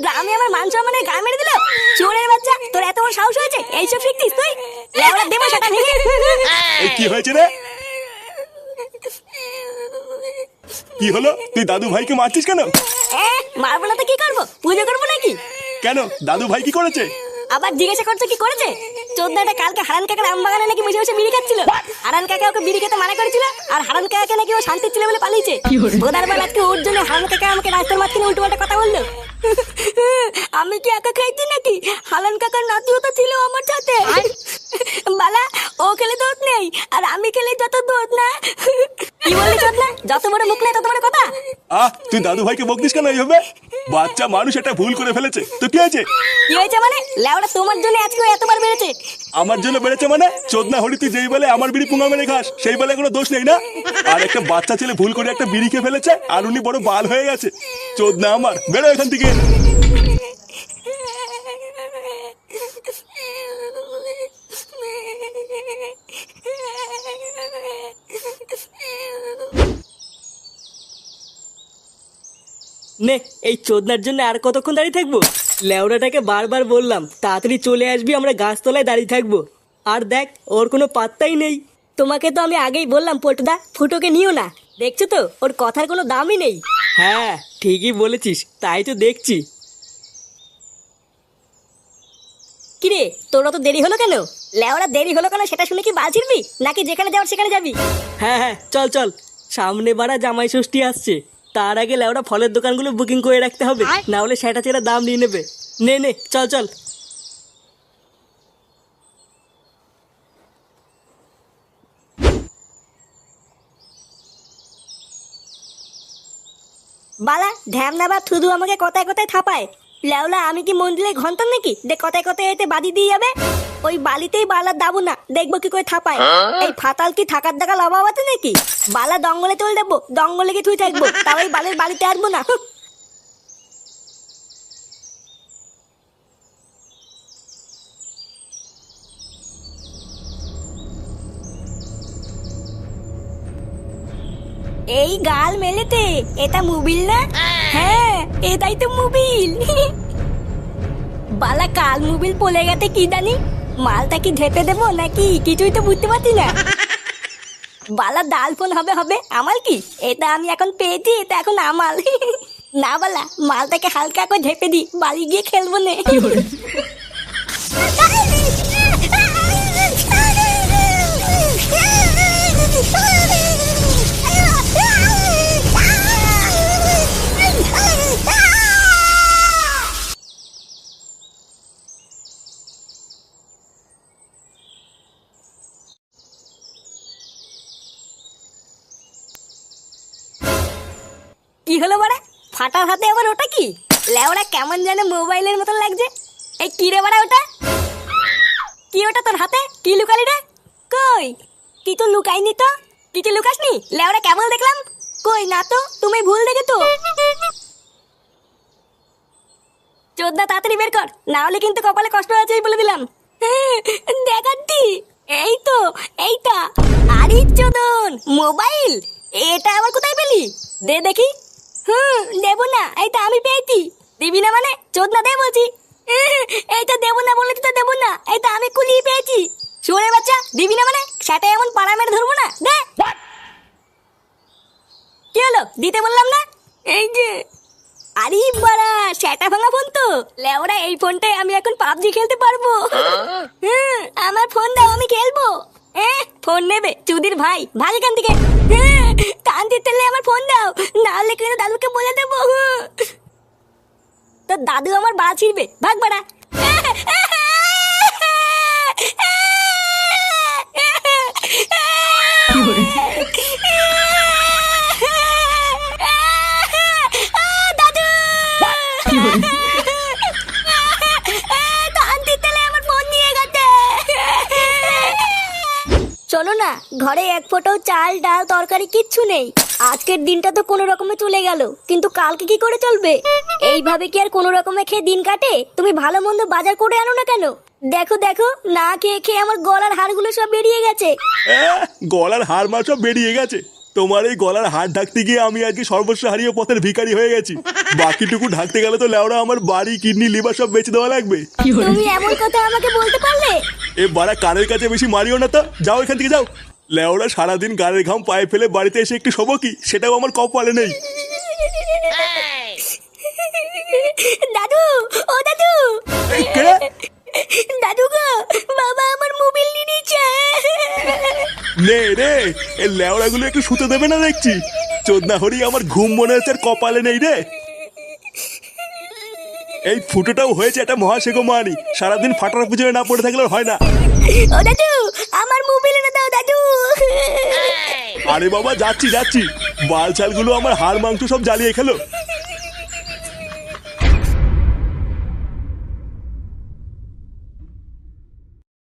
গ্রামে আমার মান সম্মানের গা মেরে দিল। চোরের বাচ্চা, তোর এত বড় সাহস হয়েছে এইসব শিখতিস তুই? লেওড়া দেবো সেটা ভেঙে। এই কি হয়েছে রে? কি হলো? তুই দাদু ভাইকে মারছিস কেন? মারবো না তো কি করবো? পুজো করবো নাকি? কেন, দাদু ভাই কি করেছে? আবার জিজ্ঞাসা করছো কি করেছে? চোদ্দাটা কালকে হারান কাকার আম বাগানে নাকি বসে বসে বিড়ি খাচ্ছিল। হারান কাকা ওকে বিড়ি খেতে মানা করেছিল, আর হারান কাকা নাকি ও শান্তি ছিল বলে পালিয়েছে। বোধার বেলা আজকে ওর জন্য হারান কাকা আমাকে রাস্তার মাঝখানে উল্টো পাল্টা কথা বললো। আমি কি একা খাইছি নাকি? হারান কাকার নাতিও তো ছিল আমার সাথে। বালা, ও খেলে দোষ নেই, আর আমি খেলে যত দোষ না। কি বললি চোদনা? যত বড় মুখ নেই তত বড় কথা। তুই দাদু ভাইকে বকতিস কেন এইভাবে? বাচ্চা মানুষ এটা ভুল করে ফেলেছে, তো কি হয়েছে? কি হয়েছে মানে? লেওড়া তোমার জন্য আজকে ও এতবার বেড়েছে। আমার জন্য বেড়েছে মানে? চোদনা হরি, তুই যেই বলে আমার বিড়ি পুঙ্গা মেরে খাস, সেই বলে কোনো দোষ নেই না? আর একটা বাচ্চা ছেলে ভুল করে একটা বিড়ি খেয়ে ফেলেছে, আর উনি বড় বাল হয়ে গেছে। চোদনা আমার, বেরো এখান থেকে। নে, এই চোদনার জন্য আর কতক্ষণ দাঁড়িয়ে থাকবো? লেওড়াটাকে বারবার বললাম তাড়াতাড়ি চলে আসবি, আমরা গাছতলায় দাঁড়িয়ে থাকবো। আর দেখ, ওর কোনো পাত্তাই নেই। তোমাকে তো আমি আগেই বললাম পল্টুদা, ফুটোকে নিও না। দেখছো তো ওর কথার কোনো দামই নেই। হ্যাঁ, ঠিকই বলেছিস, তাই তো দেখছি। কিরে, তোরা তো দেরি হলো কেন? লেওরা দেরি হলো কেন সেটা শুনে কি বাল ছিড়বি, নাকি যেখানে যাওয়ার সেখানে যাবি? হ্যাঁ হ্যাঁ, চল চল, সামনে বাড়া জামাই ষষ্ঠী আসছে, তার আগে লেওড়া ফলের দোকানগুলো বুকিং করে রাখতে হবে, না হলে সেটা চেরা দাম নিয়ে নেবে। নে নে, চল চল। বালা ঢ্যামনা বা থুদু আমাকে কথায় কথায় থাপায়। লেওলা আমি কি মন্দিরে ঘন্টার নাকি যে কথায় কথায় এতে বাদি দিয়ে যাবে? ওই বালিতেই বালার দাবো না, দেখবো কি করে থাপায়। এই ফাতাল কি থাকার দেখা লাভ আছে নাকি? বালা দঙ্গলে চলে দেবো, দঙ্গলে কি তুই থাকবো, তাও ওই বালের বাড়িতে আসবো না। এই গাল মেলেতে এটা মোবিল না? হ্যাঁ, এটাই তো মোবিল। বালা কাল মোবিল পলে গেছে কি জানি, মালটা কি ঢেপে দেবো নাকি কিছুই তো বুঝতে পারছি না। বালা ডাল ফোন হবে হবে, আমার কি? এটা আমি এখন পেয়েছি, এটা এখন আমার। না বালা, মালটাকে হালকা করে ঢেপে দি, বাড়ি গিয়ে খেলবো নে। কি হলো বাড়া? ফাটার হাতে আবার ওটা কি? লেওড়া কেমন যেন মোবাইলের মতন লাগছে। এই কি রে বাড়া ওটা? কি ওটা তোর হাতে? কি লুকালি রে? কই কি তো লুকাইনি তো। কিছু লুকাসনি? লেওড়া কেমন দেখলাম। কই না তো, তুমি ভুল দেখে তো। চোদ্দা তাড়াতাড়ি বের কর, না হলে কিন্তু কপালে কষ্ট আছে বলে দিলাম। দেখাচ্ছি, এই তো এইটা। আরে চোদন, মোবাইল এটা আবার কোথায় পেলি? দে দেখি। দেবো না, এইটা আমি পেয়েছি। দিবি না মানে? চোদনা দে বলছি। এইটা দেবো না বলেছি তো দেবো না, এইটা আমি কুলিয়ে পেয়েছি। শুনে বাচ্চা, দিবি না মানে? সেটা এমন পাড়া মেরে ধরবো না, দে। কি হলো, দিতে বললাম না? এই যে। আরে বাড়া, সেটা ভাঙা ফোন তো। লেওরা এই ফোনটাই আমি এখন পাবজি খেলতে পারবো। আমার ফোন দাও, আমি খেলবো। ফোন নেবে চুদির ভাই, ভাগ এখান থেকে। কান দিতে আমার ফোন দাও, না হলে কিন্তু দাদুকে বলে দেবো। তো দাদু আমার বাড়া ছিড়বে, ভাগ বাড়া। চলো না, ঘরে এক ফোঁটাও চাল ডাল তরকারি কিচ্ছু নেই। আজকের দিনটা তো কোনো রকমে চলে গেল, কিন্তু কালকে কি করে চলবে? এইভাবে কি আর কোনো রকমে খেয়ে দিন কাটে? তুমি ভালো মন্দ বাজার করে আনো না কেন? দেখো দেখো, না খেয়ে খেয়ে আমার গলার হাড়গুলো সব বেরিয়ে গেছে। গলার হাড় মার সব বেরিয়ে গেছে? তোমার এই গলার হাড় ঢাকতে গিয়ে আমি আজকে সর্বস্ব হারিয়ে পথের ভিখারি হয়ে গেছি। বাকিটুকু ঢাকতে গেলে তো লেওড়া আমার বাড়ি, কিডনি, লিভার সব বেঁচে দেওয়া লাগবে। তুমি এমন কথা আমাকে বলতে পারলে? এ বাড়া কানের কাছে বেশি মারিও না তো, যাও এখান থেকে যাও। লেওড়া সারাদিন গানের ঘাম পায়ে ফেলে বাড়িতে এসে একটু শোবো কি, সেটাও আমার কপালে নেই। দাদু, ও দাদু, এই কে? দাদু গো, বাবা আমার মোবাইল নিয়ে নিচ্ছে। নে রে, এই লেওড়া গুলো একটু শুতে দেবে না দেখছি। চোদনা হরি আমার ঘুম মনে হচ্ছে আর কপালে নেই রে। এই ফুটোটাও হয়েছে একটা মহাশেখো মানি, সারাদিন ফাটার পুজোয় না পড়ে থাকলে হয় না। ও দাদু, আমার মোবাইল এনে দাও দাদু। আরে বাবা যাচ্ছি যাচ্ছি, বাল ছালগুলো আমার হাড় মাংস সব জ্বালিয়ে খেলো।